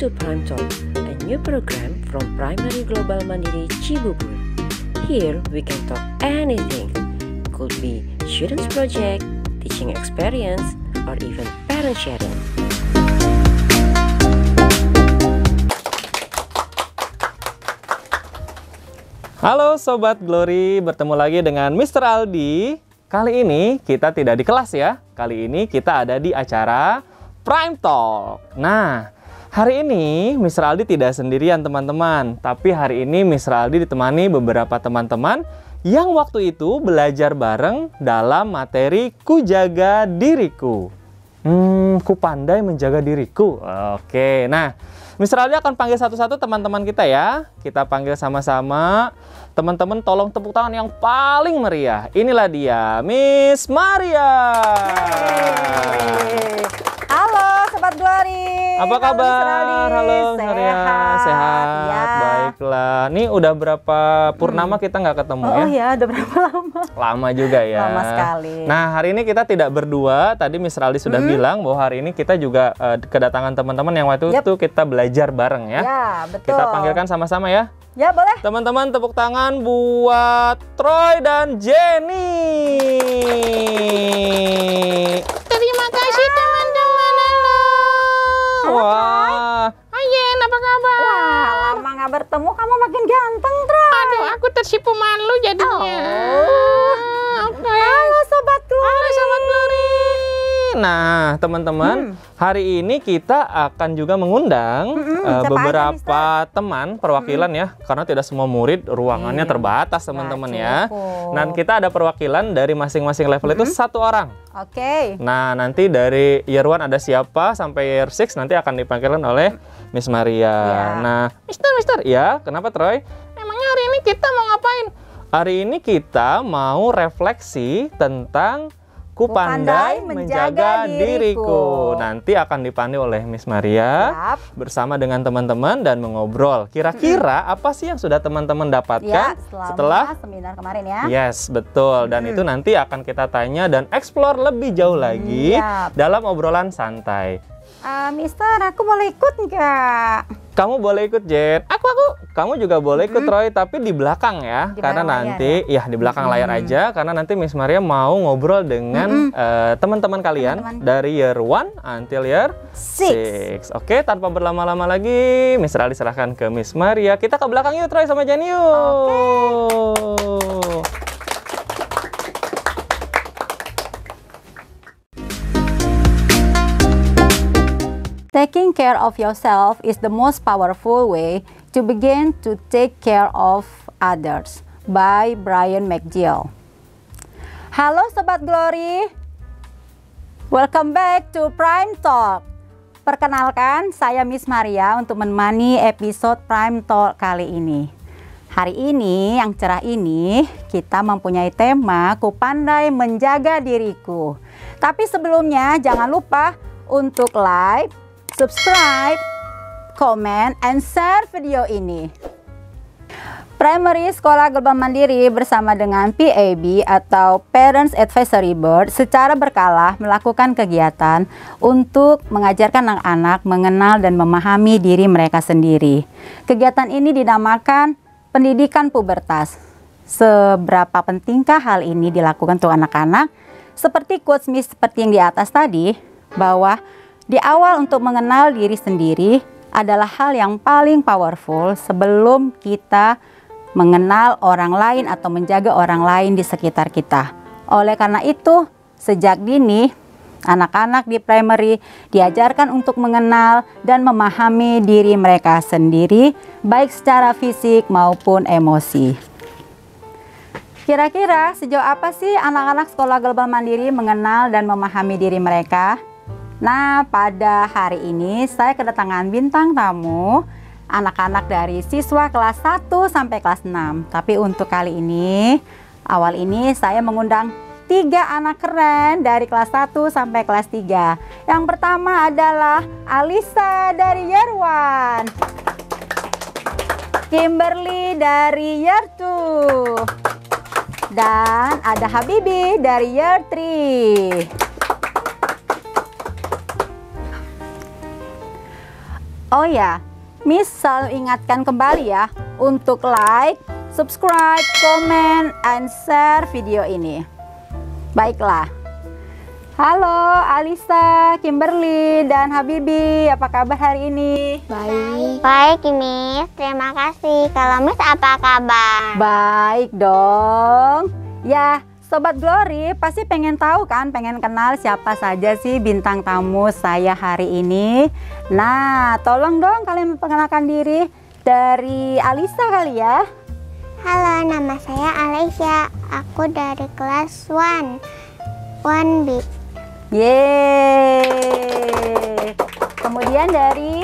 to Prime Talk, a new program from Primary Global Mandiri Cibubur. Here we can talk anything. Could be students project, teaching experience, or even parent sharing. Halo Sobat Glory, bertemu lagi dengan Mr. Aldi. Kali ini kita tidak di kelas ya. Kali ini kita ada di acara Prime Talk. Nah, hari ini Mr. Aldi tidak sendirian teman-teman. Tapi hari ini Mr. Aldi ditemani beberapa teman-teman yang waktu itu belajar bareng dalam materi Ku Jaga Diriku. Ku pandai menjaga diriku. Oke, nah Mr. Aldi akan panggil satu-satu teman-teman kita ya. Kita panggil sama-sama. Teman-teman tolong tepuk tangan yang paling meriah. Inilah dia, Miss Maria. Halo Sobat Glory. Apa kabar? Halo Miss Maria. Sehat. Ya. Baiklah. Nih udah berapa purnama kita nggak ketemu ya? Oh ya, udah berapa lama? Lama juga ya. Lama sekali. Nah, hari ini kita tidak berdua. Tadi Miss Aldi sudah bilang bahwa hari ini kita juga kedatangan teman-teman yang waktu itu kita belajar bareng ya. Ya, betul. Kita panggilkan sama-sama ya. Ya, boleh. Teman-teman tepuk tangan buat Troy dan Jenny. Terima kasih teman-teman. Halo. Wah. Hai Jen, apa kabar? Wah, lama nggak bertemu, kamu makin ganteng, Troy. Aduh, aku tersipu malu jadinya. Oke. Halo Sobat Glory. Halo Sobat Glory. Nah, teman-teman, hari ini kita akan juga mengundang siapa beberapa teman perwakilan ya, karena tidak semua murid ruangannya terbatas teman-teman ya. cukup. Dan kita ada perwakilan dari masing-masing level itu satu orang. Oke. Nah, nanti dari Year 1 ada siapa sampai Year 6 nanti akan dipanggilkan oleh Miss Maria. Ya. Nah, Mister, ya, kenapa Troy? Emangnya hari ini kita mau ngapain? Hari ini kita mau refleksi tentang Ku pandai menjaga diriku. Nanti akan dipandu oleh Miss Maria bersama dengan teman-teman dan mengobrol. Kira-kira apa sih yang sudah teman-teman dapatkan setelah seminar kemarin ya? Yes, betul. Dan itu nanti akan kita tanya dan explore lebih jauh lagi dalam obrolan santai. Mister, aku boleh ikut nggak? Kamu boleh ikut, Jet. Kamu juga boleh ikut, Troy, tapi di belakang ya. Di karena belakang nanti, ya di belakang layar aja. Karena nanti Miss Maria mau ngobrol dengan teman-teman kalian dari Year 1 until Year 6. Oke, tanpa berlama-lama lagi, Miss Rali serahkan ke Miss Maria. Kita ke belakang yuk, Troy sama Jenny yuk. Taking care of yourself is the most powerful way to begin to take care of others by Brian McGill. Halo Sobat Glory, welcome back to Prime Talk. Perkenalkan, saya Miss Maria untuk menemani episode Prime Talk kali ini. Hari ini, yang cerah ini, kita mempunyai tema Ku Pandai Menjaga Diriku. Tapi sebelumnya, jangan lupa untuk like, subscribe, comment, and share video ini. Primary Sekolah Global Mandiri bersama dengan PAB atau Parents Advisory Board secara berkala melakukan kegiatan untuk mengajarkan anak-anak mengenal dan memahami diri mereka sendiri. Kegiatan ini dinamakan pendidikan pubertas. Seberapa pentingkah hal ini dilakukan untuk anak-anak? Seperti quotes Miss seperti yang di atas tadi, bahwa di awal untuk mengenal diri sendiri adalah hal yang paling powerful sebelum kita mengenal orang lain atau menjaga orang lain di sekitar kita. Oleh karena itu, sejak dini, anak-anak di primary diajarkan untuk mengenal dan memahami diri mereka sendiri, baik secara fisik maupun emosi. Kira-kira sejauh apa sih anak-anak Sekolah Global Mandiri mengenal dan memahami diri mereka? Nah, pada hari ini saya kedatangan bintang tamu, anak-anak dari siswa kelas 1 sampai kelas 6. Tapi untuk kali ini, awal ini saya mengundang 3 anak keren dari kelas 1 sampai kelas 3. Yang pertama adalah Alisa dari Year 1, Kimberly dari Year 2, dan ada Habibi dari Year 3. Oh ya, Miss selalu ingatkan kembali ya untuk like, subscribe, comment, and share video ini. Baiklah. Halo Alisa, Kimberly, dan Habibi, apa kabar hari ini? Baik. Baik, Miss. Terima kasih. Kalau Miss apa kabar? Baik dong. Ya, Sobat Glory pasti pengen tahu kan, pengen kenal siapa saja sih bintang tamu saya hari ini. Nah, tolong dong kalian memperkenalkan diri. Dari Alisa kali ya. Halo, nama saya Alesya. Aku dari kelas 1B. Yeay. Kemudian dari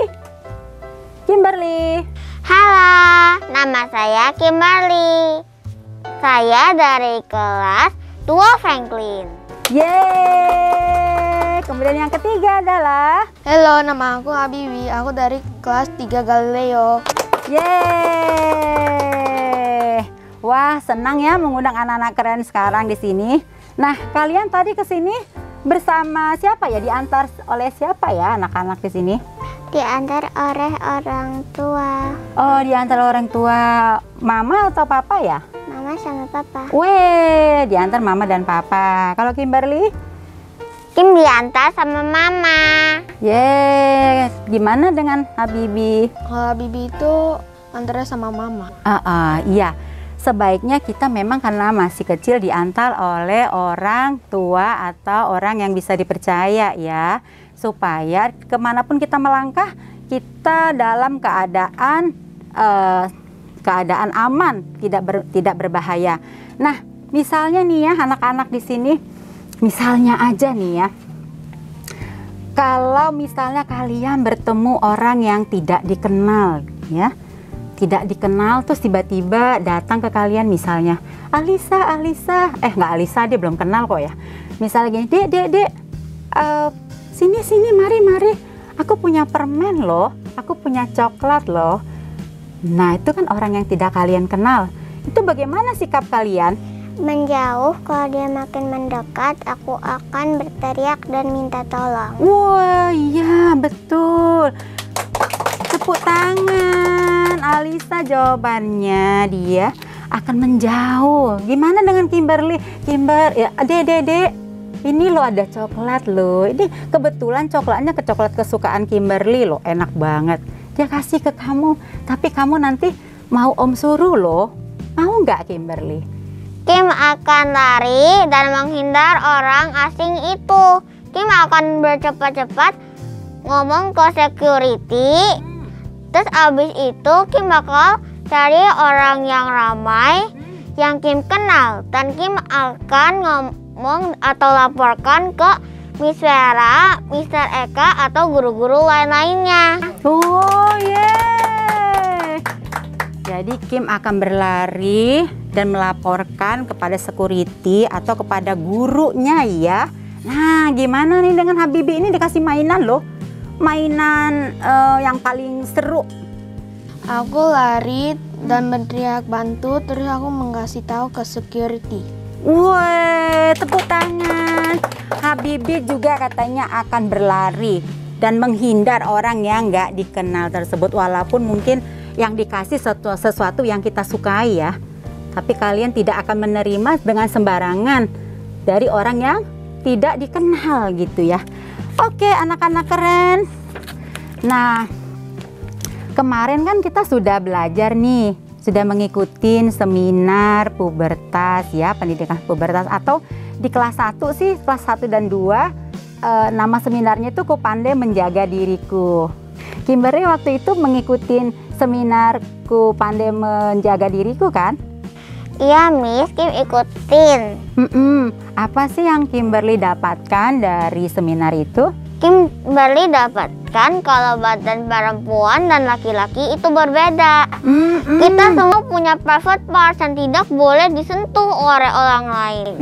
Kimberly. Halo, nama saya Kimberly. Saya dari kelas 2 Franklin. Yeay. Kemudian yang ketiga adalah Halo, nama aku Habibi. Aku dari kelas 3 Galileo. Yeay. Wah, senang ya mengundang anak-anak keren sekarang di sini. Nah, kalian tadi ke sini bersama siapa ya? Diantar oleh siapa ya anak-anak di sini? Diantar oleh orang tua. Oh, diantar orang tua. Mama atau papa ya? Mama sama papa. Weh, diantar mama dan papa. Kalau Kimberly? Kim diantar sama mama. Yeay. Gimana dengan Habibi? Kalau Habibi itu antarnya sama mama. Iya. Sebaiknya kita memang karena masih kecil diantar oleh orang tua atau orang yang bisa dipercaya ya, supaya kemanapun kita melangkah kita dalam keadaan aman, tidak berbahaya. Nah, misalnya nih ya anak-anak di sini, misalnya aja nih ya, kalau misalnya kalian bertemu orang yang tidak dikenal ya, tidak dikenal terus tiba-tiba datang ke kalian misalnya Alisa, nggak Alisa, dia belum kenal kok ya. Misalnya gini, dek, sini, mari, aku punya permen loh, aku punya coklat loh. Nah, itu kan orang yang tidak kalian kenal. Itu bagaimana sikap kalian? Menjauh. Kalau dia makin mendekat, aku akan berteriak dan minta tolong. Wah, iya betul. Tepuk tangan. Alisa jawabannya, dia akan menjauh. Gimana dengan Kimberly? Ya, Dek, ini lo ada coklat lo. Ini kebetulan coklatnya coklat kesukaan Kimberly lo, enak banget. Dia kasih ke kamu, tapi kamu nanti mau Om suruh lo. Mau nggak Kimberly? Kim akan lari dan menghindar orang asing itu. Kim akan bercepat-cepat ngomong ke security. Terus abis itu Kim bakal cari orang yang ramai yang Kim kenal. Dan Kim akan ngomong atau laporkan ke Miss Vera, Mr. Eka, atau guru-guru lain-lainnya. Oh yeah. Jadi Kim akan berlari dan melaporkan kepada security atau kepada gurunya ya. Nah, gimana nih dengan Habibi ini dikasih mainan loh. Mainan yang paling seru. Aku lari dan berteriak bantu, terus aku mengasih tahu ke security. Woi, tepuk tangan. Habibi juga katanya akan berlari dan menghindar orang yang nggak dikenal tersebut, walaupun mungkin yang dikasih sesuatu yang kita sukai ya. Tapi kalian tidak akan menerima dengan sembarangan dari orang yang tidak dikenal gitu ya. Oke, anak-anak keren. Nah, kemarin kan kita sudah belajar nih, sudah mengikuti seminar pubertas ya, pendidikan pubertas, atau di kelas 1 sih, kelas 1 dan 2, nama seminarnya itu Ku Pandai Menjaga Diriku. Kimberly waktu itu mengikuti seminar Ku Pandai Menjaga Diriku kan? Iya, Miss, Kim ikutin. Apa sih yang Kimberly dapatkan dari seminar itu? Kimberly dapatkan kalau badan perempuan dan laki-laki itu berbeda. Kita semua punya private parts yang tidak boleh disentuh oleh orang lain.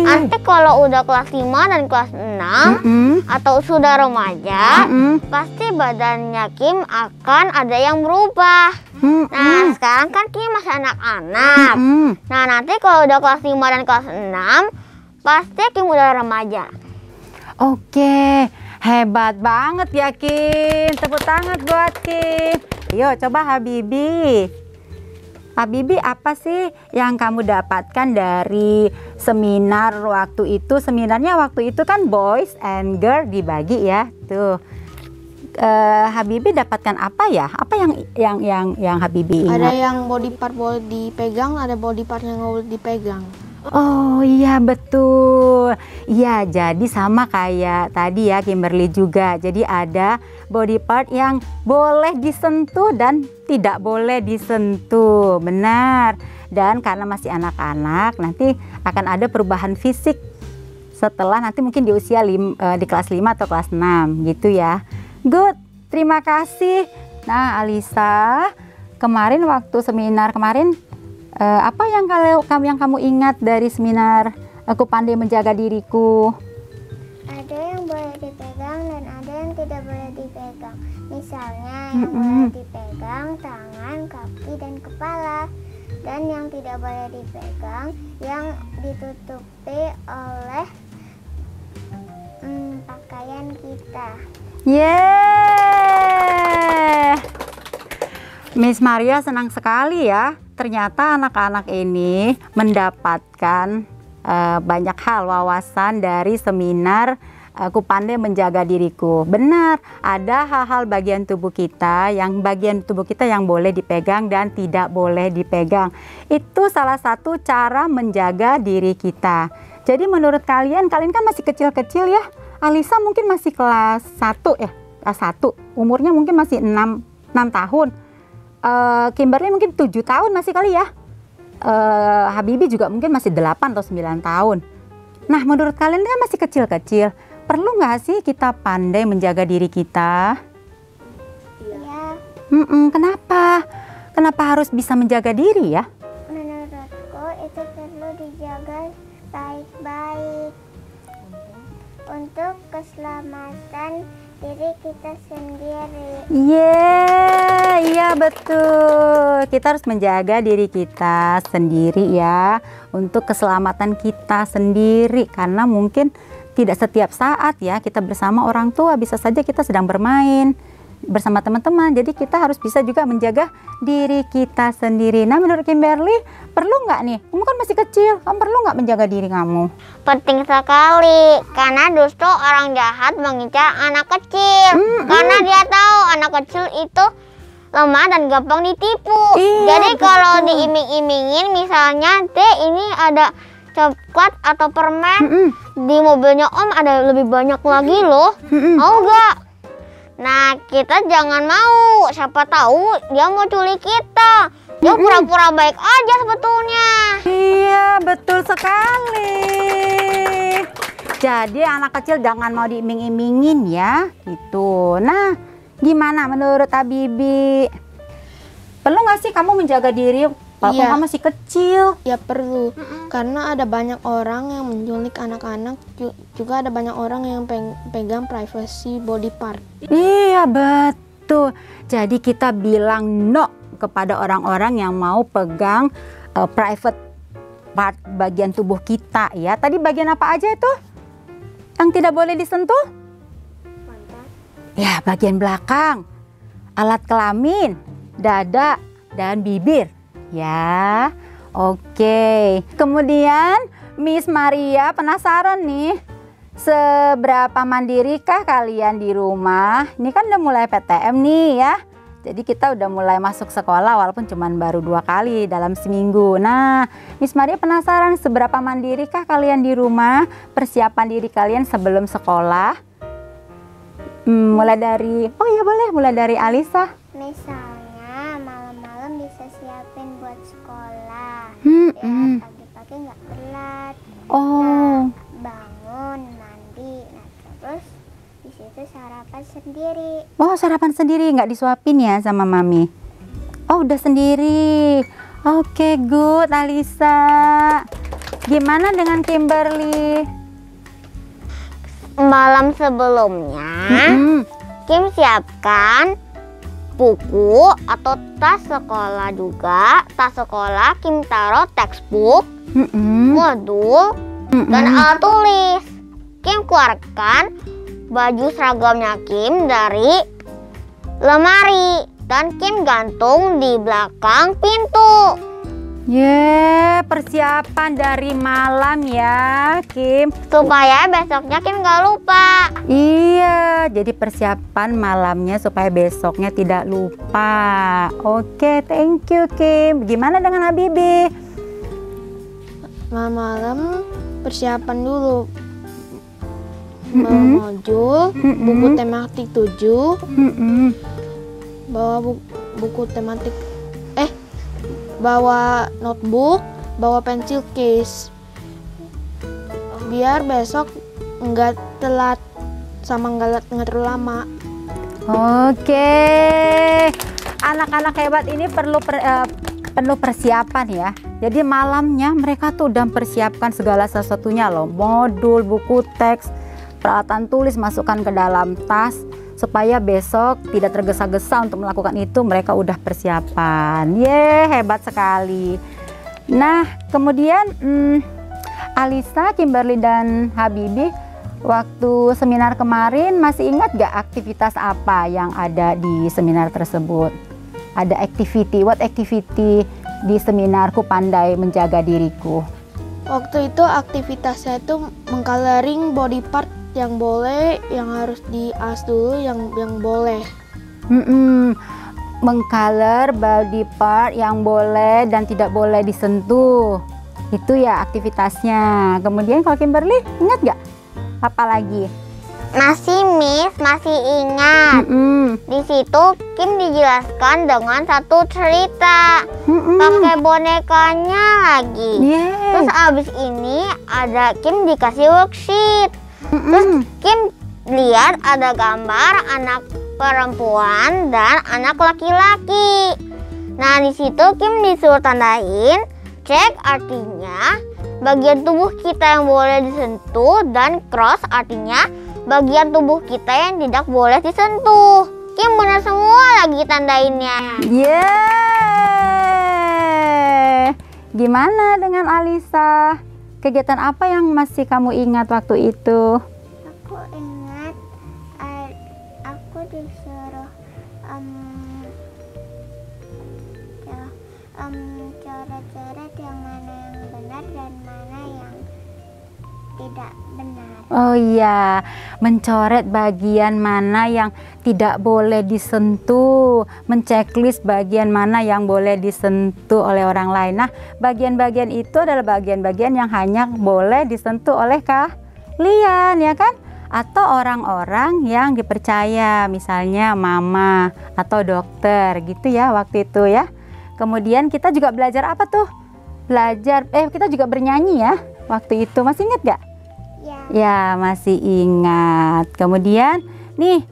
Nanti kalau udah kelas 5 dan kelas 6 atau sudah remaja, pasti badannya Kim akan ada yang berubah. Nah, sekarang kan Kim masih anak-anak. Nah, nanti kalau udah kelas 5 dan kelas 6, pasti Kim udah remaja. Oke. Hebat banget ya Kim. Tepuk tangan buat Kim. Yuk coba Habibi. Habibi, apa sih yang kamu dapatkan dari seminar waktu itu? Seminarnya waktu itu kan boys and girl dibagi ya. Tuh. Habibi dapatkan apa ya? Apa yang Habibi ingat? Ada yang body part boleh dipegang, ada body part yang nggak boleh dipegang. Oh iya betul. Iya, jadi sama kayak tadi ya Kimberly juga. Jadi ada body part yang boleh disentuh dan tidak boleh disentuh. Benar. Dan karena masih anak-anak, nanti akan ada perubahan fisik setelah nanti mungkin di usia di kelas 5 atau kelas 6 gitu ya. Good, terima kasih. Nah Alisa, kemarin waktu seminar kemarin apa yang kamu ingat dari seminar Aku Pandai Menjaga Diriku? Ada yang boleh dipegang dan ada yang tidak boleh dipegang. Misalnya yang boleh dipegang tangan, kaki, dan kepala. Dan yang tidak boleh dipegang yang ditutupi oleh pakaian kita. Yeay! Miss Maria senang sekali ya. Ternyata anak-anak ini mendapatkan banyak hal wawasan dari seminar Aku Pandai Menjaga Diriku. Benar, ada hal-hal bagian tubuh kita yang boleh dipegang dan tidak boleh dipegang. Itu salah satu cara menjaga diri kita. Jadi menurut kalian kan masih kecil-kecil ya. Alisa mungkin masih kelas 1 ya, kelas 1. Umurnya mungkin masih 6 tahun. Kimberly mungkin 7 tahun masih kali ya. Habibi juga mungkin masih 8 atau 9 tahun. Nah menurut kalian kan masih kecil-kecil. Perlu nggak sih kita pandai menjaga diri kita? Iya. Kenapa? Kenapa harus bisa menjaga diri ya? Menurutku itu perlu dijaga baik-baik untuk keselamatan diri kita sendiri. Iya betul. Kita harus menjaga diri kita sendiri ya, untuk keselamatan kita sendiri. Karena mungkin tidak setiap saat ya kita bersama orang tua, bisa saja kita sedang bermain bersama teman-teman. Jadi kita harus bisa juga menjaga diri kita sendiri. Nah menurut Kimberly, perlu nggak nih? Kamu kan masih kecil, kamu perlu nggak menjaga diri kamu? Penting sekali, karena justru orang jahat mengincar anak kecil. Karena dia tahu anak kecil itu lemah dan gampang ditipu. Iya, jadi betul. kalau diiming-imingin, misalnya ini ada coklat atau permen, di mobilnya Om ada lebih banyak lagi loh. Mau nggak? Nah kita jangan mau, siapa tahu dia mau culik kita. Dia pura-pura baik aja sebetulnya. Iya betul sekali. Jadi anak kecil jangan mau diiming-imingin ya gitu. Nah gimana menurut Habibi? Perlu nggak sih kamu menjaga diri walaupun Iya. kamu masih kecil? Ya perlu, karena ada banyak orang yang menculik anak-anak, juga ada banyak orang yang pegang privacy body part. Iya betul. Jadi kita bilang no kepada orang-orang yang mau pegang private part bagian tubuh kita ya. Tadi bagian apa aja itu yang tidak boleh disentuh? Ya bagian belakang, alat kelamin, dada, dan bibir. Ya, oke. Kemudian Miss Maria penasaran nih, seberapa mandirikah kalian di rumah? Ini kan udah mulai PTM nih ya. Jadi kita udah mulai masuk sekolah walaupun cuma baru 2 kali dalam seminggu. Nah, Miss Maria penasaran seberapa mandirikah kalian di rumah? Persiapan diri kalian sebelum sekolah? Mulai dari, mulai dari Alisa. Misalnya malam-malam bisa siapin buat sekolah. Hmm. Pagi-pagi nggak telat. Oh. Bangun, mandi, nah terus di situ sarapan sendiri. Oh, sarapan sendiri, nggak disuapin ya sama Mami? Oh, udah sendiri. Oke, good, Alisa. Gimana dengan Kimberly? Malam sebelumnya, Kim siapkan buku atau tas sekolah juga. Tas sekolah Kim taruh textbook, modul, dan alat tulis. Kim keluarkan baju seragamnya Kim dari lemari dan Kim gantung di belakang pintu. Persiapan dari malam ya, Kim. Supaya besoknya Kim gak lupa. Iya, jadi persiapan malamnya supaya besoknya tidak lupa. Oke, thank you, Kim. Gimana dengan Habibi? Malam persiapan dulu. Bawa modul, buku tematik 7. Bawa buku tematik bawa notebook, bawa pensil case, biar besok nggak telat sama nggak terlalu lama. Oke, anak-anak hebat ini perlu persiapan ya. Jadi malamnya mereka tuh udah persiapkan segala sesuatunya loh, modul, buku teks, peralatan tulis masukkan ke dalam tas. Supaya besok tidak tergesa-gesa untuk melakukan itu, mereka udah persiapan. Hebat sekali. Nah, kemudian Alisa, Kimberly, dan Habibi, waktu seminar kemarin masih ingat gak aktivitas apa yang ada di seminar tersebut? Ada activity, what activity di seminarku Pandai Menjaga Diriku? Waktu itu aktivitasnya itu mengcoloring body part yang boleh, yang harus dias dulu, yang boleh. Mengcolor body part yang boleh dan tidak boleh disentuh. Itu ya aktivitasnya. Kemudian kalau Kimberly, ingat gak? Apa lagi? Masih Miss, masih ingat. Di situ Kim dijelaskan dengan satu cerita. Pakai bonekanya lagi. Terus abis ini ada Kim dikasih worksheet. Terus Kim lihat ada gambar anak perempuan dan anak laki-laki. Nah, di situ Kim disuruh tandain cek artinya bagian tubuh kita yang boleh disentuh dan cross artinya bagian tubuh kita yang tidak boleh disentuh. Kim benar semua lagi tandainnya. Gimana dengan Alisa? Kegiatan apa yang masih kamu ingat waktu itu? Aku ingat aku disuruh coret-coret yang mana yang benar dan mana yang tidak benar. Oh iya, mencoret bagian mana yang tidak boleh disentuh, menceklis bagian mana yang boleh disentuh oleh orang lain. Nah, bagian-bagian itu adalah bagian-bagian yang hanya boleh disentuh oleh kalian, ya kan? Atau orang-orang yang dipercaya, misalnya mama atau dokter gitu ya waktu itu ya. Kemudian kita juga belajar apa tuh? Kita juga bernyanyi ya waktu itu. Masih ingat gak? Ya, masih ingat. Kemudian nih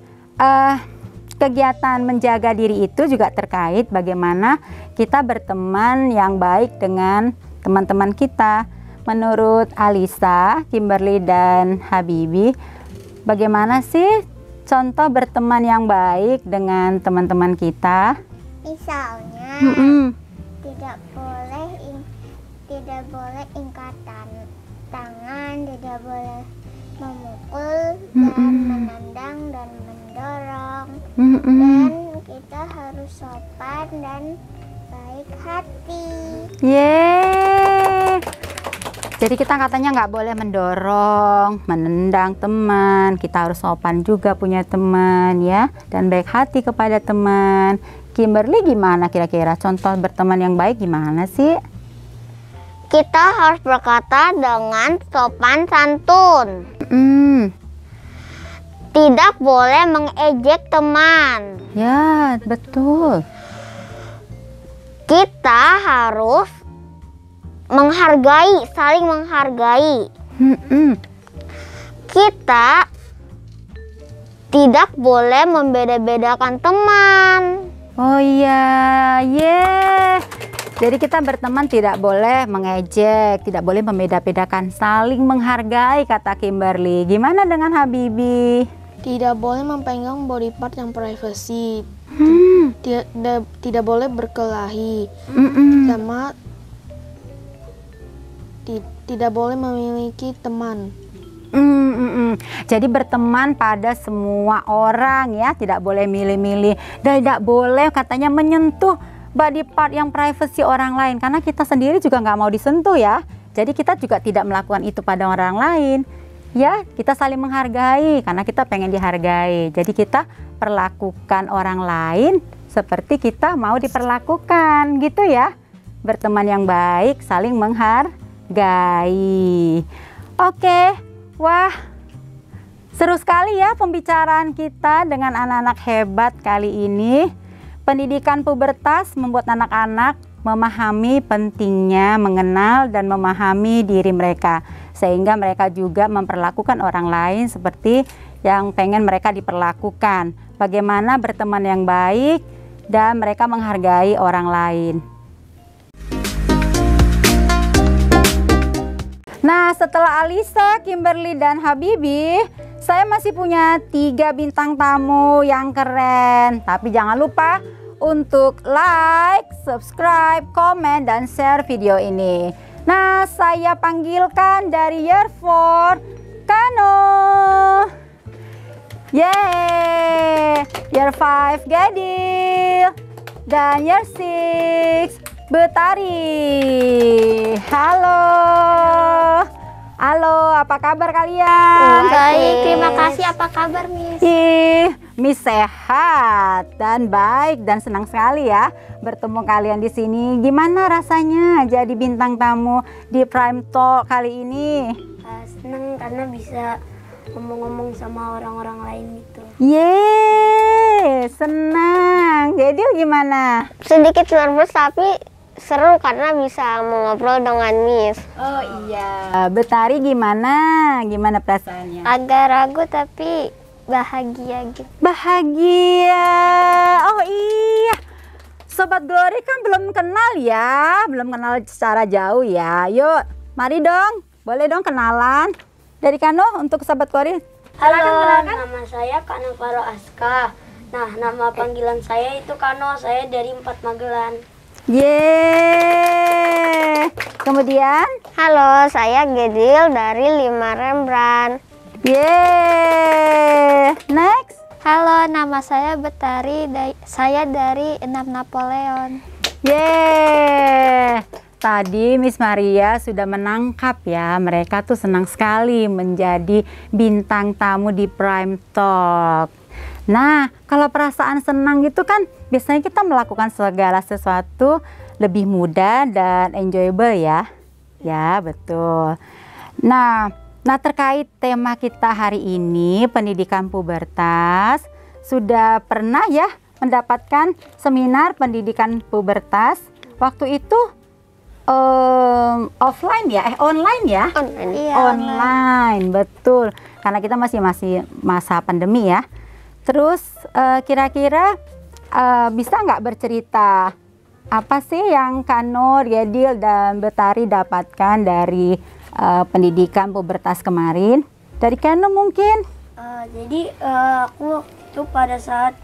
kegiatan menjaga diri itu juga terkait bagaimana kita berteman yang baik dengan teman-teman kita. Menurut Alisa, Kimberly, dan Habibi, bagaimana sih contoh berteman yang baik dengan teman-teman kita? Misalnya tidak boleh ingkatan tangan, tidak boleh memukul dan menendang dan mendorong, dan kita harus sopan dan baik hati. Jadi kita katanya nggak boleh mendorong, menendang teman. Kita harus sopan juga punya teman ya, dan baik hati kepada teman. Kimberly, gimana kira-kira contoh berteman yang baik gimana sih? Kita harus berkata dengan sopan santun. Tidak boleh mengejek teman. Ya, betul. Kita harus menghargai, saling menghargai. Kita tidak boleh membeda-bedakan teman. Oh iya, Jadi kita berteman tidak boleh mengejek, tidak boleh membeda-bedakan, saling menghargai kata Kimberly. Gimana dengan Habibi? Tidak boleh memegang body part yang privasi. Tidak boleh berkelahi. Sama tidak boleh memiliki teman. Jadi berteman pada semua orang ya, tidak boleh milih-milih dan tidak boleh katanya menyentuh body part yang privasi orang lain, karena kita sendiri juga nggak mau disentuh ya. Jadi kita juga tidak melakukan itu pada orang lain ya. Kita saling menghargai karena kita pengen dihargai. Jadi kita perlakukan orang lain seperti kita mau diperlakukan gitu ya. Berteman yang baik, saling menghargai. Oke, wah seru sekali ya pembicaraan kita dengan anak-anak hebat kali ini. Pendidikan pubertas membuat anak-anak memahami pentingnya mengenal dan memahami diri mereka, sehingga mereka juga memperlakukan orang lain seperti yang pengen mereka diperlakukan. Bagaimana berteman yang baik dan mereka menghargai orang lain. Nah, setelah Alisa, Kimberly, dan Habibi, saya masih punya 3 bintang tamu yang keren. Tapi jangan lupa untuk like, subscribe, komen, dan share video ini. Nah, saya panggilkan dari Year 4, Kano. Yeay! Year 5, Gadil. Dan Year 6, Betari. Halo. Halo, apa kabar kalian? Baik, terima kasih. Apa kabar, Miss? Miss sehat dan baik dan senang sekali ya bertemu kalian di sini. Gimana rasanya jadi bintang tamu di Prime Talk kali ini? Senang karena bisa ngomong-ngomong sama orang-orang lain gitu. Yeay, senang. Jadi gimana? Sedikit nervous tapi seru karena bisa mengobrol dengan Miss. Oh iya. Betari gimana? Gimana perasaannya? Agak ragu tapi bahagia gitu. Bahagia. Oh iya. Sobat Glory kan belum kenal ya, belum kenal secara jauh ya. Yuk, mari dong. Boleh dong kenalan. Dari Kano untuk Sobat Glory. Halo, nama saya Kano Faro Aska. Nah, nama panggilan saya itu Kano. Saya dari 4 Magelan. Yeay. Kemudian, Halo, saya Gedil dari 5 Rembrandt. yeay. Next. Halo, nama saya Betari, saya dari 6 Napoleon. Yeay. Tadi Miss Maria sudah menangkap ya, mereka tuh senang sekali menjadi bintang tamu di Prime Talk. Nah, kalau perasaan senang gitu kan biasanya kita melakukan segala sesuatu lebih mudah dan enjoyable ya. Ya, betul. Nah, terkait tema kita hari ini, pendidikan pubertas, sudah pernah ya mendapatkan seminar pendidikan pubertas. Waktu itu offline ya, online ya? Online. Iya, Online, betul. Karena kita masih masa pandemi ya. Terus kira-kira bisa nggak bercerita apa sih yang Kano, Gedil, dan Betari dapatkan dari pendidikan pubertas kemarin? Dari Kano mungkin? Jadi aku itu pada saat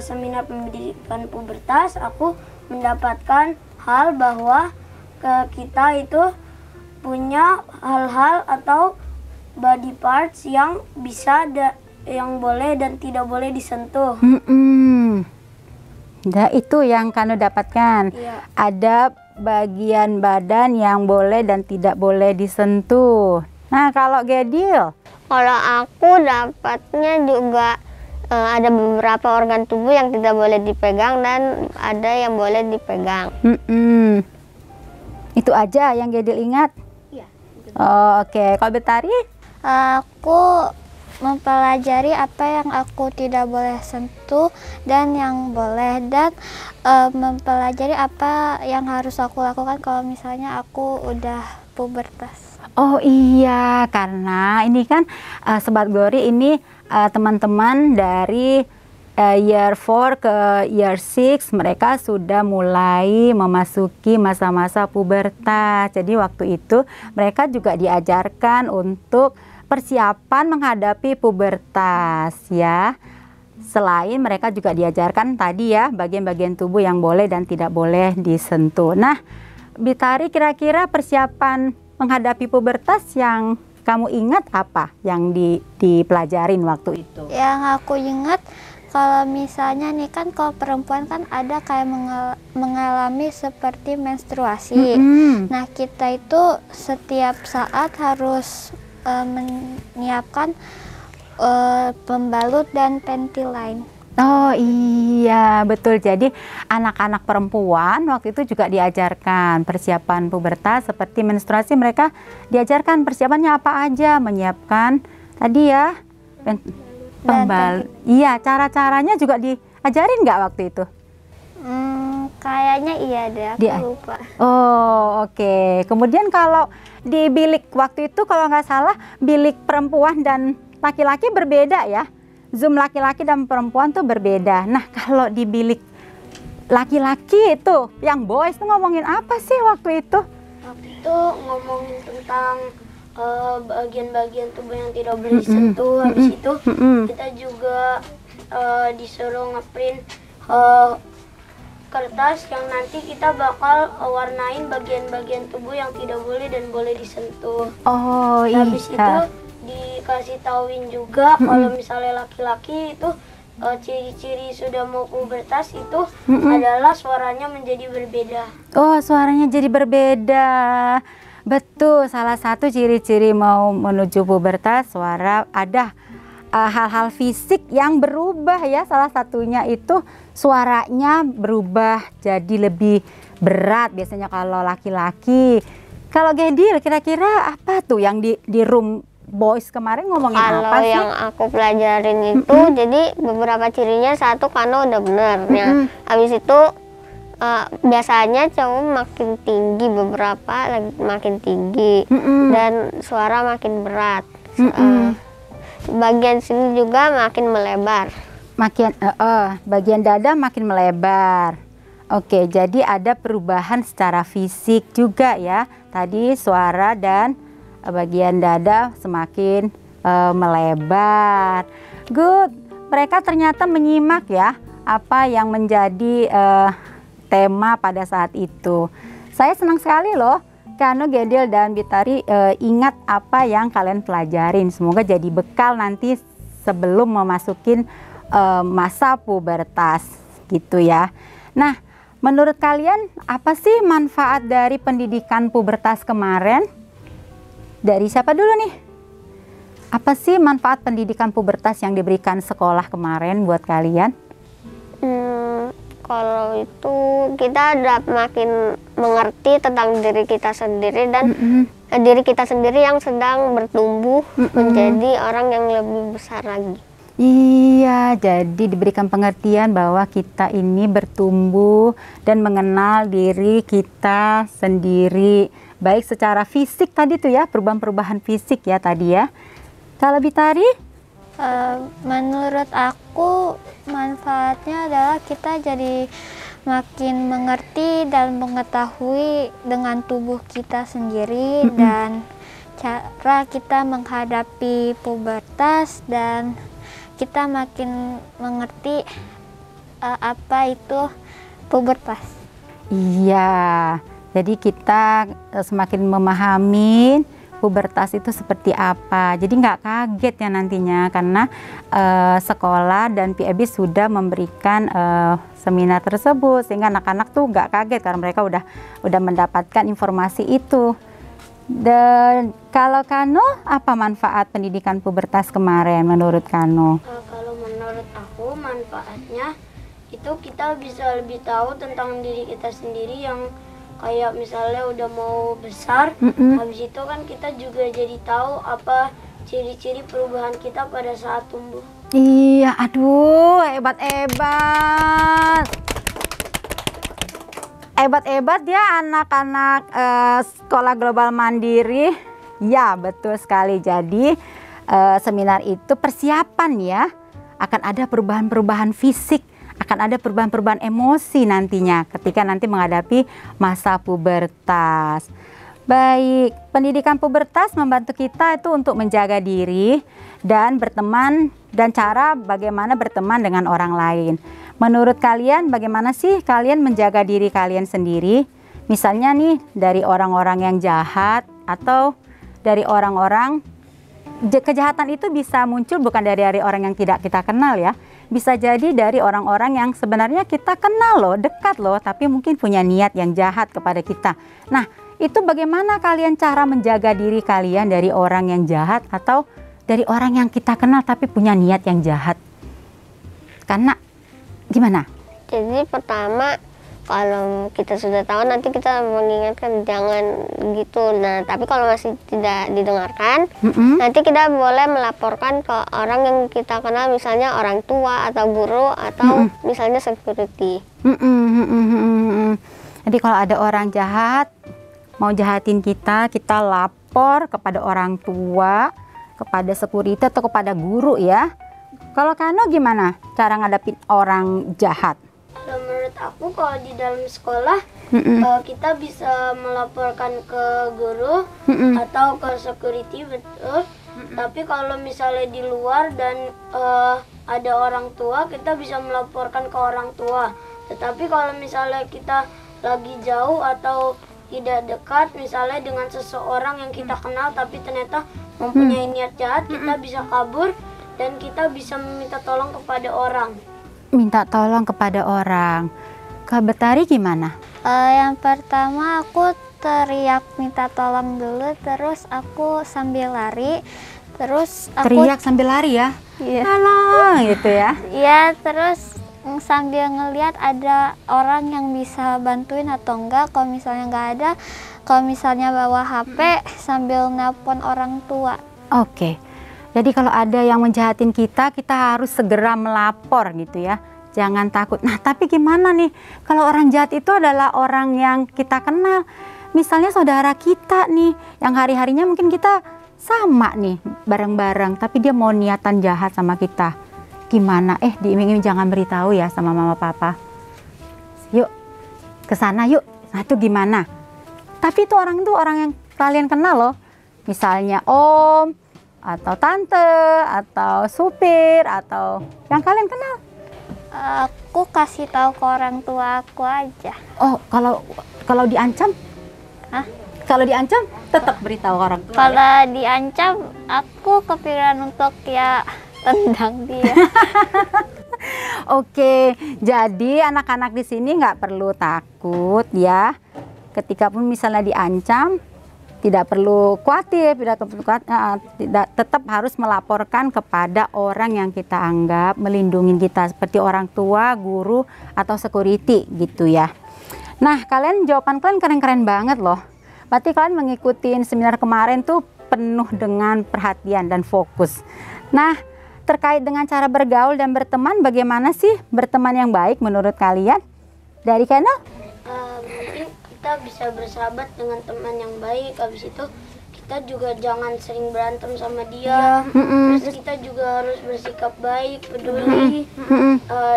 seminar pendidikan pubertas, aku mendapatkan hal bahwa kita itu punya hal-hal atau body parts yang bisa yang boleh dan tidak boleh disentuh. Nah, itu yang Kano dapatkan. Iya. Ada bagian badan yang boleh dan tidak boleh disentuh. Nah, kalau Gedil? Kalau aku dapatnya juga ada beberapa organ tubuh yang tidak boleh dipegang dan ada yang boleh dipegang. Itu aja yang Gedil ingat? Iya. Oh, oke. Kalau Betari? Aku mempelajari apa yang aku tidak boleh sentuh dan yang boleh, dan mempelajari apa yang harus aku lakukan kalau misalnya aku udah pubertas. Oh iya, karena ini kan Sobat Glory ini teman-teman dari Year 4 ke Year 6, mereka sudah mulai memasuki masa-masa pubertas. Jadi waktu itu mereka juga diajarkan untuk persiapan menghadapi pubertas ya. Selain mereka juga diajarkan tadi ya bagian-bagian tubuh yang boleh dan tidak boleh disentuh. Nah, Betari, kira-kira persiapan menghadapi pubertas yang kamu ingat apa yang dipelajarin waktu itu? Yang aku ingat, kalau misalnya nih kan kalau perempuan kan ada kayak mengalami seperti menstruasi. Nah, kita itu setiap saat harus menyiapkan pembalut dan panty line. Oh iya, betul. Jadi anak-anak perempuan waktu itu juga diajarkan persiapan pubertas seperti menstruasi. Mereka diajarkan persiapannya apa aja, menyiapkan tadi ya pembalut. Iya, cara-caranya juga diajarin nggak waktu itu? Kayaknya iya deh, aku lupa. Oh, oke. Kemudian kalau di bilik waktu itu kalau nggak salah bilik perempuan dan laki-laki berbeda ya. Zoom laki-laki dan perempuan tuh berbeda. Nah, kalau di bilik laki-laki itu, yang boys tuh ngomongin apa sih waktu itu? Waktu itu ngomongin tentang bagian-bagian tubuh yang tidak boleh disentuh. Habis itu kita juga disuruh ngeprint kertas yang nanti kita bakal warnain bagian-bagian tubuh yang tidak boleh dan boleh disentuh. Oh iya. Habis itu dikasih tauin juga kalau misalnya laki-laki itu ciri-ciri sudah mau pubertas itu adalah suaranya menjadi berbeda. Oh, suaranya jadi berbeda. Betul, salah satu ciri-ciri mau menuju pubertas suara ada hal-hal fisik yang berubah ya. Salah satunya itu suaranya berubah jadi lebih berat biasanya kalau laki-laki. Kalau Gendil kira-kira apa tuh yang di room boys kemarin ngomongin kalau apa sih? Yang aku pelajarin itu jadi beberapa cirinya satu karena udah bener ya. Habis itu biasanya cowok makin tinggi, beberapa lagi makin tinggi dan suara makin berat. Bagian sini juga makin melebar. Bagian dada makin melebar. Oke, jadi ada perubahan secara fisik juga ya. Tadi suara dan bagian dada semakin melebar. Good. Mereka ternyata menyimak ya apa yang menjadi tema pada saat itu. Saya senang sekali loh Kano, Gendil, dan Bitari ingat apa yang kalian pelajarin. Semoga jadi bekal nanti sebelum memasukin masa pubertas gitu ya. Nah, menurut kalian apa sih manfaat dari pendidikan pubertas kemarin? Dari siapa dulu nih? Apa sih manfaat pendidikan pubertas yang diberikan sekolah kemarin buat kalian? Kalau itu kita udah makin mengerti tentang diri kita sendiri dan diri kita sendiri yang sedang bertumbuh menjadi orang yang lebih besar lagi. Iya, jadi diberikan pengertian bahwa kita ini bertumbuh dan mengenal diri kita sendiri. Baik secara fisik tadi tuh ya, perubahan-perubahan fisik ya tadi ya. Kalau Bitari? Menurut aku manfaatnya adalah kita jadi makin mengerti dan mengetahui dengan tubuh kita sendiri dan cara kita menghadapi pubertas, dan kita makin mengerti apa itu pubertas. Iya. Jadi kita semakin memahami pubertas itu seperti apa. Jadi nggak kaget ya nantinya karena sekolah dan PIB sudah memberikan seminar tersebut sehingga anak-anak tuh nggak kaget karena mereka udah mendapatkan informasi itu. Dan kalau Kano, apa manfaat pendidikan pubertas kemarin menurut Kano? Kalau menurut aku manfaatnya itu kita bisa lebih tahu tentang diri kita sendiri yang kayak misalnya udah mau besar, habis itu kan kita juga jadi tahu apa ciri-ciri perubahan kita pada saat tumbuh. Iya, aduh, hebat-hebat. Hebat-hebat ya anak-anak sekolah global mandiri. Ya, betul sekali. Jadi seminar itu persiapan ya. Akan ada perubahan-perubahan fisik, akan ada perubahan-perubahan emosi nantinya ketika nanti menghadapi masa pubertas. Baik, pendidikan pubertas membantu kita itu untuk menjaga diri dan berteman dan cara bagaimana berteman dengan orang lain. Menurut kalian bagaimana sih kalian menjaga diri kalian sendiri? Misalnya nih dari orang-orang yang jahat atau dari orang-orang kejahatan itu bisa muncul bukan dari orang yang tidak kita kenal ya. Bisa jadi dari orang-orang yang sebenarnya kita kenal loh, dekat loh, tapi mungkin punya niat yang jahat kepada kita. Nah, itu bagaimana kalian cara menjaga diri kalian dari orang yang jahat atau dari orang yang kita kenal tapi punya niat yang jahat? Karena gimana? Jadi pertama, kalau kita sudah tahu nanti kita mengingatkan jangan gitu. Nah, tapi kalau masih tidak didengarkan, nanti kita boleh melaporkan ke orang yang kita kenal, misalnya orang tua atau guru atau misalnya security. Jadi kalau ada orang jahat mau jahatin kita, kita lapor kepada orang tua, kepada security atau kepada guru ya. Kalau Kano gimana cara ngadapin orang jahat? Kalau menurut aku kalau di dalam sekolah kita bisa melaporkan ke guru atau ke security, betul. Tapi kalau misalnya di luar dan ada orang tua, kita bisa melaporkan ke orang tua. Tetapi kalau misalnya kita lagi jauh atau tidak dekat, misalnya dengan seseorang yang kita kenal tapi ternyata mempunyai niat jahat, kita bisa kabur dan kita bisa meminta tolong kepada orang. Minta tolong kepada orang. Kak Betari gimana? Yang pertama aku teriak minta tolong dulu, terus aku sambil lari, terus aku teriak sambil lari ya? Iya. Tolong gitu ya? Iya, terus sambil ngelihat ada orang yang bisa bantuin atau enggak. Kalau misalnya nggak ada, kalau misalnya bawa HP sambil nelpon orang tua. Oke. Jadi kalau ada yang menjahatin kita, kita harus segera melapor gitu ya. Jangan takut. Nah, tapi gimana nih kalau orang jahat itu adalah orang yang kita kenal? Misalnya saudara kita nih, yang hari-harinya mungkin kita sama nih, bareng-bareng, tapi dia mau niatan jahat sama kita. Gimana? Diiming-iming jangan beritahu ya sama mama papa. Yuk, ke sana yuk. Nah, itu gimana? Tapi itu orang yang kalian kenal loh. Misalnya om, atau tante, atau supir, atau yang kalian kenal. Aku kasih tahu ke orang tua aku aja. Oh, kalau diancam? Hah? Kalau diancam tetap beritahu orang tua. Kalau diancam, aku kepikiran untuk ya tendang dia. Oke, jadi anak-anak di sini nggak perlu takut ya. Ketika pun misalnya diancam, tidak perlu khawatir, tetap harus melaporkan kepada orang yang kita anggap melindungi kita seperti orang tua, guru, atau security gitu ya. Nah, jawaban kalian keren-keren banget loh. Berarti kalian mengikuti seminar kemarin tuh penuh dengan perhatian dan fokus. Nah, terkait dengan cara bergaul dan berteman, bagaimana sih berteman yang baik menurut kalian? Dari Kano? Mungkin kita bisa bersahabat dengan teman yang baik. Habis itu kita juga jangan sering berantem sama dia. Terus kita juga harus bersikap baik, peduli,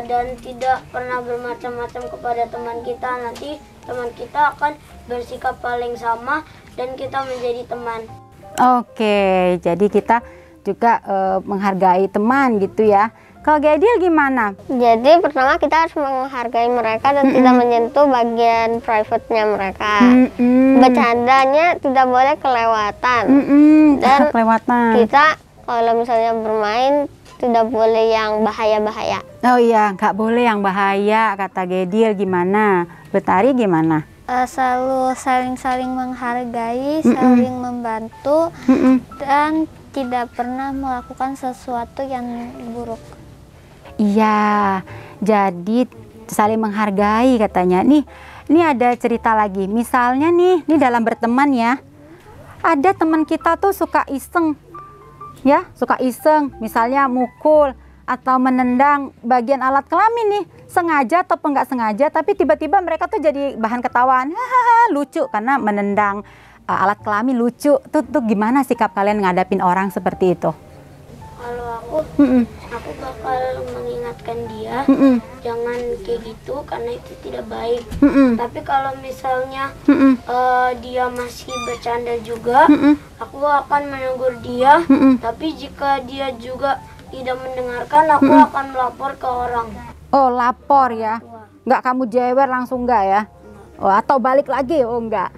dan tidak pernah bermacam-macam kepada teman kita. Nanti teman kita akan bersikap paling sama dan kita menjadi teman. Oke, jadi kita juga menghargai teman gitu ya. Kalau Gadil gimana? Jadi pertama kita harus menghargai mereka dan tidak menyentuh bagian private-nya mereka. Bercandanya tidak boleh kelewatan. Dan kelewatan. Kita kalau misalnya bermain tidak boleh yang bahaya-bahaya. Oh iya, nggak boleh yang bahaya, kata Gadil. Gimana? Betari gimana? Selalu saling menghargai, saling membantu, dan tidak pernah melakukan sesuatu yang buruk. Iya, jadi saling menghargai katanya. Nih ada cerita lagi. Misalnya nih dalam berteman ya, ada teman kita tuh suka iseng, ya, suka iseng. Misalnya mukul atau menendang bagian alat kelamin nih, sengaja atau nggak sengaja, tapi tiba-tiba mereka tuh jadi bahan ketawaan, hahaha, lucu karena menendang alat kelamin lucu. Tuh gimana sikap kalian ngadapin orang seperti itu? Kalau aku bakal mengingatkan dia jangan kayak gitu karena itu tidak baik. Tapi kalau misalnya dia masih bercanda juga, aku akan menegur dia. Tapi jika dia juga tidak mendengarkan, aku akan melapor ke orang. Oh, lapor ya? Nggak kamu jewer langsung nggak ya? Oh, atau balik lagi? Oh, nggak.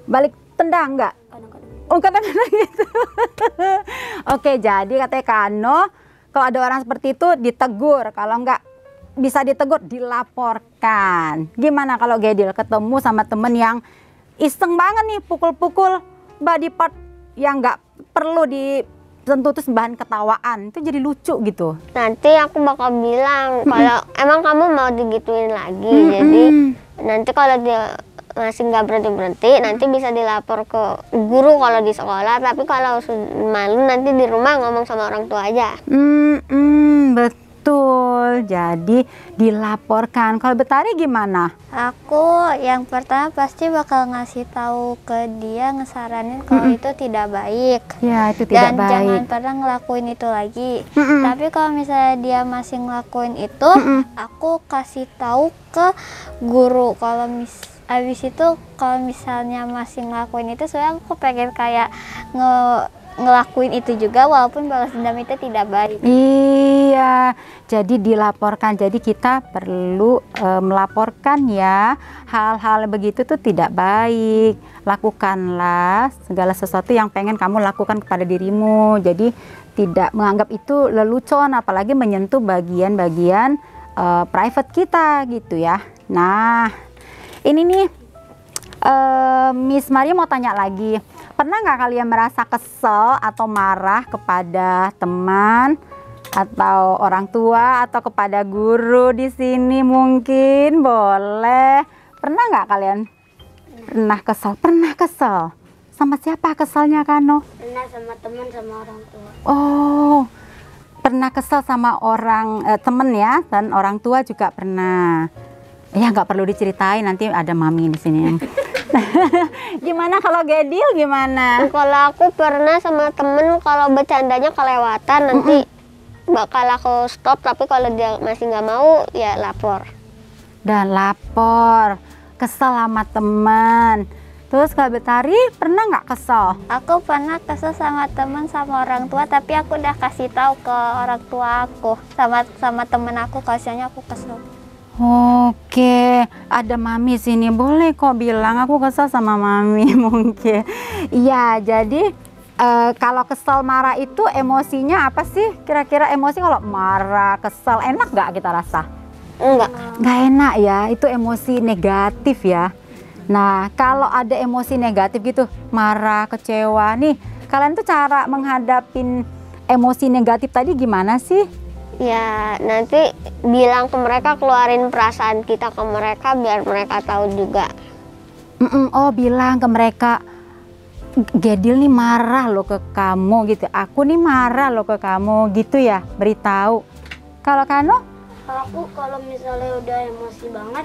Balik tendang nggak? Oh, kadang-kadang gitu. Oke, jadi katanya Kano, kalau ada orang seperti itu ditegur, kalau nggak bisa ditegur dilaporkan. Gimana kalau Gedil ketemu sama temen yang iseng banget nih pukul-pukul body part yang nggak perlu disentuh, terus bahan ketawaan, itu jadi lucu gitu. Nanti aku bakal bilang kalau emang kamu mau digituin lagi, jadi nanti kalau dia masih nggak berhenti, nanti bisa dilapor ke guru kalau di sekolah, tapi kalau malu nanti di rumah ngomong sama orang tua aja. Betul, jadi dilaporkan. Kalau Betari gimana? Aku yang pertama pasti bakal ngasih tahu ke dia, ngesaranin kalau itu tidak baik. Ya, itu tidak Dan baik. jangan pernah ngelakuin itu lagi. Tapi kalau misalnya dia masih ngelakuin itu, aku kasih tahu ke guru. Kalau abis itu kalau misalnya masih ngelakuin itu, soalnya aku pengen kayak ngelakuin itu juga walaupun balas dendam itu tidak baik. Iya, jadi dilaporkan. Jadi kita perlu melaporkan ya, hal-hal begitu tuh tidak baik. Lakukanlah segala sesuatu yang pengen kamu lakukan kepada dirimu. Jadi tidak menganggap itu lelucon, apalagi menyentuh bagian-bagian private kita gitu ya. Nah, ini nih Miss Maria mau tanya lagi. Pernah nggak kalian merasa kesel atau marah kepada teman atau orang tua atau kepada guru di sini? Mungkin boleh. Pernah nggak kalian? Pernah kesel? Pernah kesel? Sama siapa keselnya, Kano? Pernah sama teman sama orang tua. Oh, pernah kesel sama orang temen ya, dan orang tua juga pernah. Ya nggak perlu diceritain, nanti ada mami di sini. Gimana kalau Gedil gimana? Kalau aku pernah sama temen, kalau bercandanya kelewatan nanti bakal aku stop, tapi kalau dia masih nggak mau ya lapor. Dan lapor, kesel sama teman. Terus kalau Betari pernah nggak kesel? Aku pernah kesel sama teman sama orang tua, tapi aku udah kasih tahu ke orang tua aku sama temen aku kalau misalnya aku kesel. Oke, ada mami sini, boleh kok bilang aku kesel sama mami mungkin. Iya, jadi kalau kesel marah itu emosinya apa sih? Kira-kira emosi kalau marah, kesel, enak nggak kita rasa? Enggak. Nggak enak ya, itu emosi negatif ya. Nah, kalau ada emosi negatif gitu, marah, kecewa nih, kalian tuh cara menghadapin emosi negatif tadi gimana sih? Ya nanti bilang ke mereka, keluarin perasaan kita ke mereka biar mereka tahu juga. Oh, bilang ke mereka, Gedil nih marah loh ke kamu gitu, aku nih marah loh ke kamu gitu ya, beritahu. Kalau Kano? Aku kalau misalnya udah emosi banget,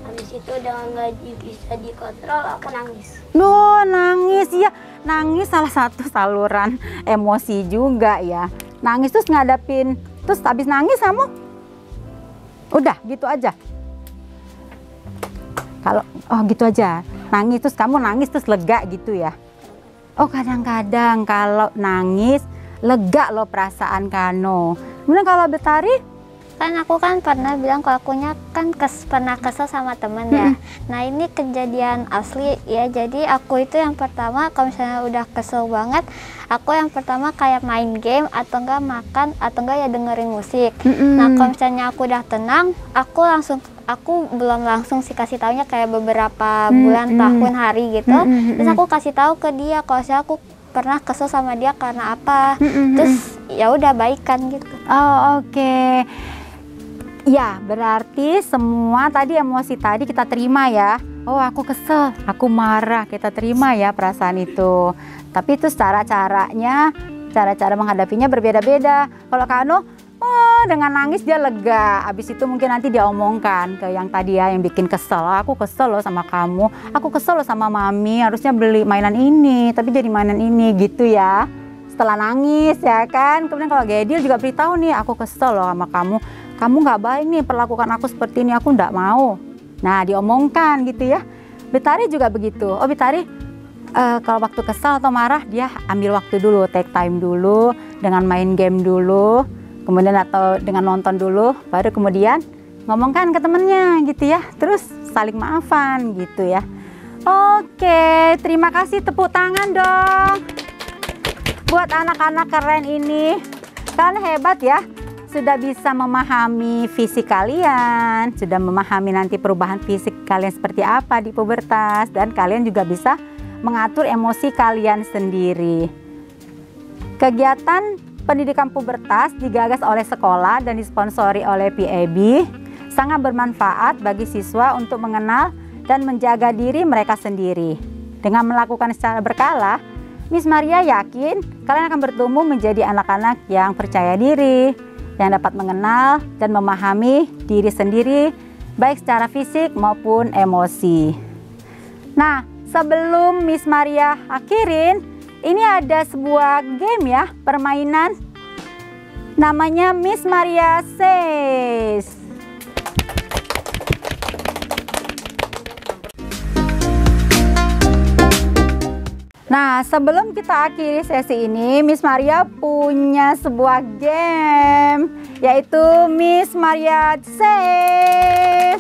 habis itu udah nggak bisa dikontrol, aku nangis. Duh, nangis ya, nangis salah satu saluran emosi juga ya. Nangis terus ngadapin. Terus habis nangis kamu udah gitu aja. Kalau gitu aja, nangis terus kamu nangis terus lega gitu ya. Oh, kadang-kadang kalau nangis lega loh perasaan Kano. Kemudian kalau Betari? Kan aku kan pernah bilang kalau akunya kan pernah kesel sama temen ya. Nah ini kejadian asli ya, jadi aku itu yang pertama kalau misalnya udah kesel banget, aku yang pertama kayak main game atau enggak makan atau enggak ya dengerin musik. Nah kalau misalnya aku udah tenang, aku belum langsung sih kasih taunya kayak beberapa bulan, tahun, hari gitu. Terus aku kasih tahu ke dia kalau misalnya aku pernah kesel sama dia karena apa. Terus ya udah baikan gitu. Oh, oke. Ya, berarti semua tadi emosi tadi kita terima ya. Oh, aku kesel, aku marah, kita terima ya perasaan itu. Tapi itu cara menghadapinya berbeda-beda. Kalau Kano, dengan nangis dia lega. Habis itu mungkin nanti dia omongkan ke yang tadi ya, yang bikin kesel. Aku kesel loh sama kamu, aku kesel loh sama mami, harusnya beli mainan ini, tapi jadi mainan ini gitu ya. Setelah nangis ya kan. Kemudian kalau Gedil juga beritahu nih, aku kesel loh sama kamu nggak baik nih perlakukan aku seperti ini, aku nggak mau. Nah, diomongkan gitu ya. Betari juga begitu. Oh, Betari kalau waktu kesal atau marah dia ambil waktu dulu, take time dulu dengan main game dulu, kemudian atau dengan nonton dulu, baru kemudian ngomongkan ke temennya gitu ya. Terus saling maafan gitu ya. Oke, terima kasih, tepuk tangan dong buat anak-anak keren ini. Kalian hebat ya, sudah bisa memahami fisik kalian, sudah memahami nanti perubahan fisik kalian seperti apa di pubertas, dan kalian juga bisa mengatur emosi kalian sendiri. Kegiatan pendidikan pubertas digagas oleh sekolah dan disponsori oleh PAB, sangat bermanfaat bagi siswa untuk mengenal dan menjaga diri mereka sendiri. Dengan melakukan secara berkala, Miss Maria yakin kalian akan bertumbuh menjadi anak-anak yang percaya diri, yang dapat mengenal dan memahami diri sendiri, baik secara fisik maupun emosi. Nah, sebelum Miss Maria akhirin, ini ada sebuah game ya, permainan. Namanya Miss Maria Says. Nah, sebelum kita akhiri sesi ini, Miss Maria punya sebuah game, yaitu Miss Maria Says.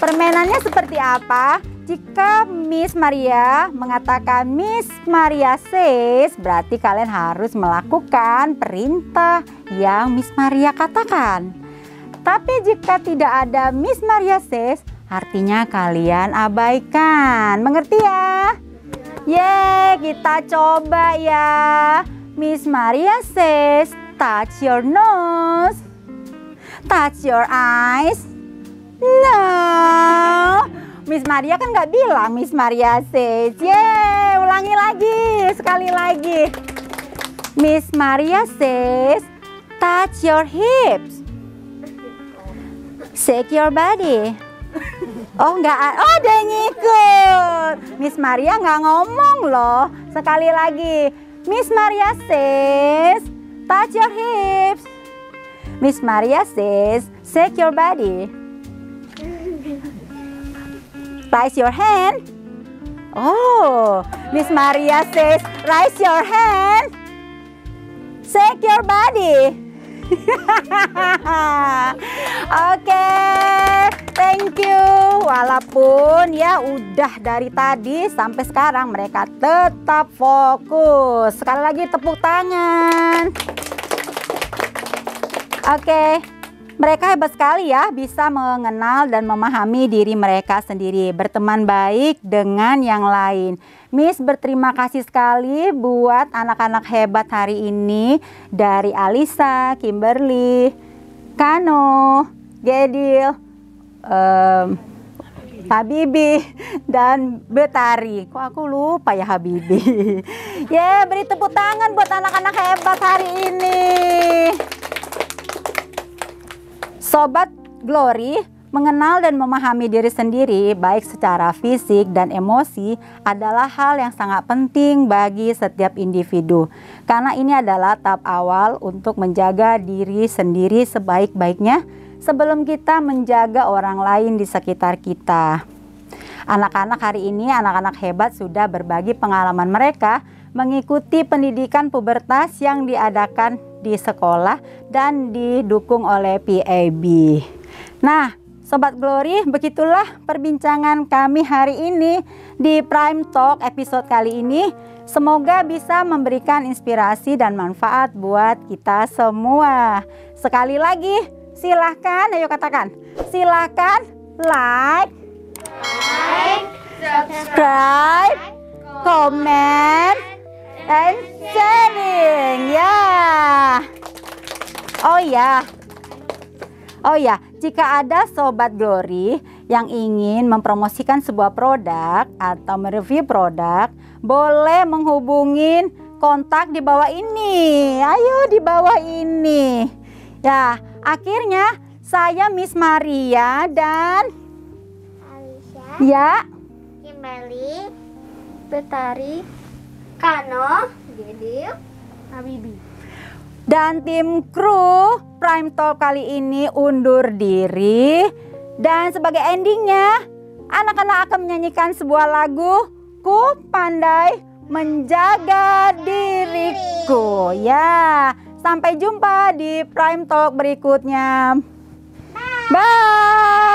Permainannya seperti apa? Jika Miss Maria mengatakan Miss Maria Says, berarti kalian harus melakukan perintah yang Miss Maria katakan. Tapi jika tidak ada Miss Maria Says, artinya kalian abaikan. Mengerti ya? Yeay, kita coba ya. Miss Maria says, touch your nose, touch your eyes. No, Miss Maria kan nggak bilang Miss Maria says. Yeay, ulangi lagi, sekali lagi. Miss Maria says, touch your hips, shake your body. Oh nggak, oh ada yang ngikut. Miss Maria nggak ngomong loh. Sekali lagi, Miss Maria says, touch your hips. Miss Maria says, shake your body. Raise your hand. Oh, Miss Maria says, raise your hand. Shake your body. Oke, thank you. Walaupun ya udah dari tadi sampai sekarang mereka tetap fokus. Sekali lagi tepuk tangan. Oke, mereka hebat sekali ya, bisa mengenal dan memahami diri mereka sendiri, berteman baik dengan yang lain. Miss berterima kasih sekali buat anak-anak hebat hari ini, dari Alisa, Kimberly, Kano, Gedil, Habibi, dan Betari. Kok aku lupa ya Habibi. Ya, beri tepuk tangan buat anak-anak hebat hari ini. Sobat Glory, mengenal dan memahami diri sendiri baik secara fisik dan emosi adalah hal yang sangat penting bagi setiap individu. Karena ini adalah tahap awal untuk menjaga diri sendiri sebaik-baiknya sebelum kita menjaga orang lain di sekitar kita. Anak-anak hari ini, anak-anak hebat sudah berbagi pengalaman mereka mengikuti pendidikan pubertas yang diadakan di sekolah dan didukung oleh PAB. Nah, Sobat Glory, begitulah perbincangan kami hari ini di Prime Talk episode kali ini. Semoga bisa memberikan inspirasi dan manfaat buat kita semua. Sekali lagi, silahkan, ayo katakan, silahkan like, subscribe, comment, and sharing. Ya. Oh ya, jika ada Sobat Glory yang ingin mempromosikan sebuah produk atau mereview produk, boleh menghubungin kontak di bawah ini. Ayo di bawah ini. Ya, akhirnya saya Miss Maria dan Alisa, ya, Kimberly, Betari, Kano, Gedil, Habibi. dan tim kru Prime Talk kali ini undur diri. Dan sebagai endingnya, anak-anak akan menyanyikan sebuah lagu, Ku Pandai Menjaga Diriku. Ya, sampai jumpa di Prime Talk berikutnya. Bye.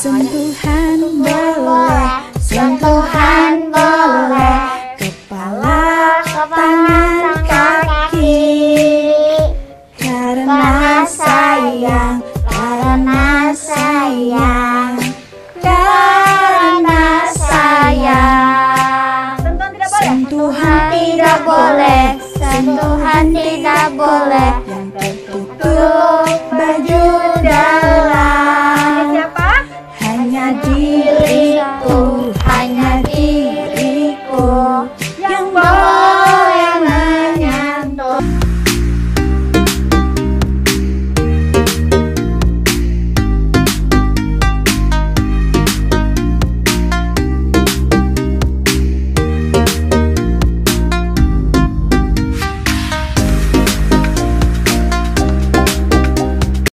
Sentuhan boleh, sentuhan boleh, kepala, tangan, kaki. Karena sayang, karena sayang, karena sayang. Sentuhan tidak boleh, sentuhan tidak boleh,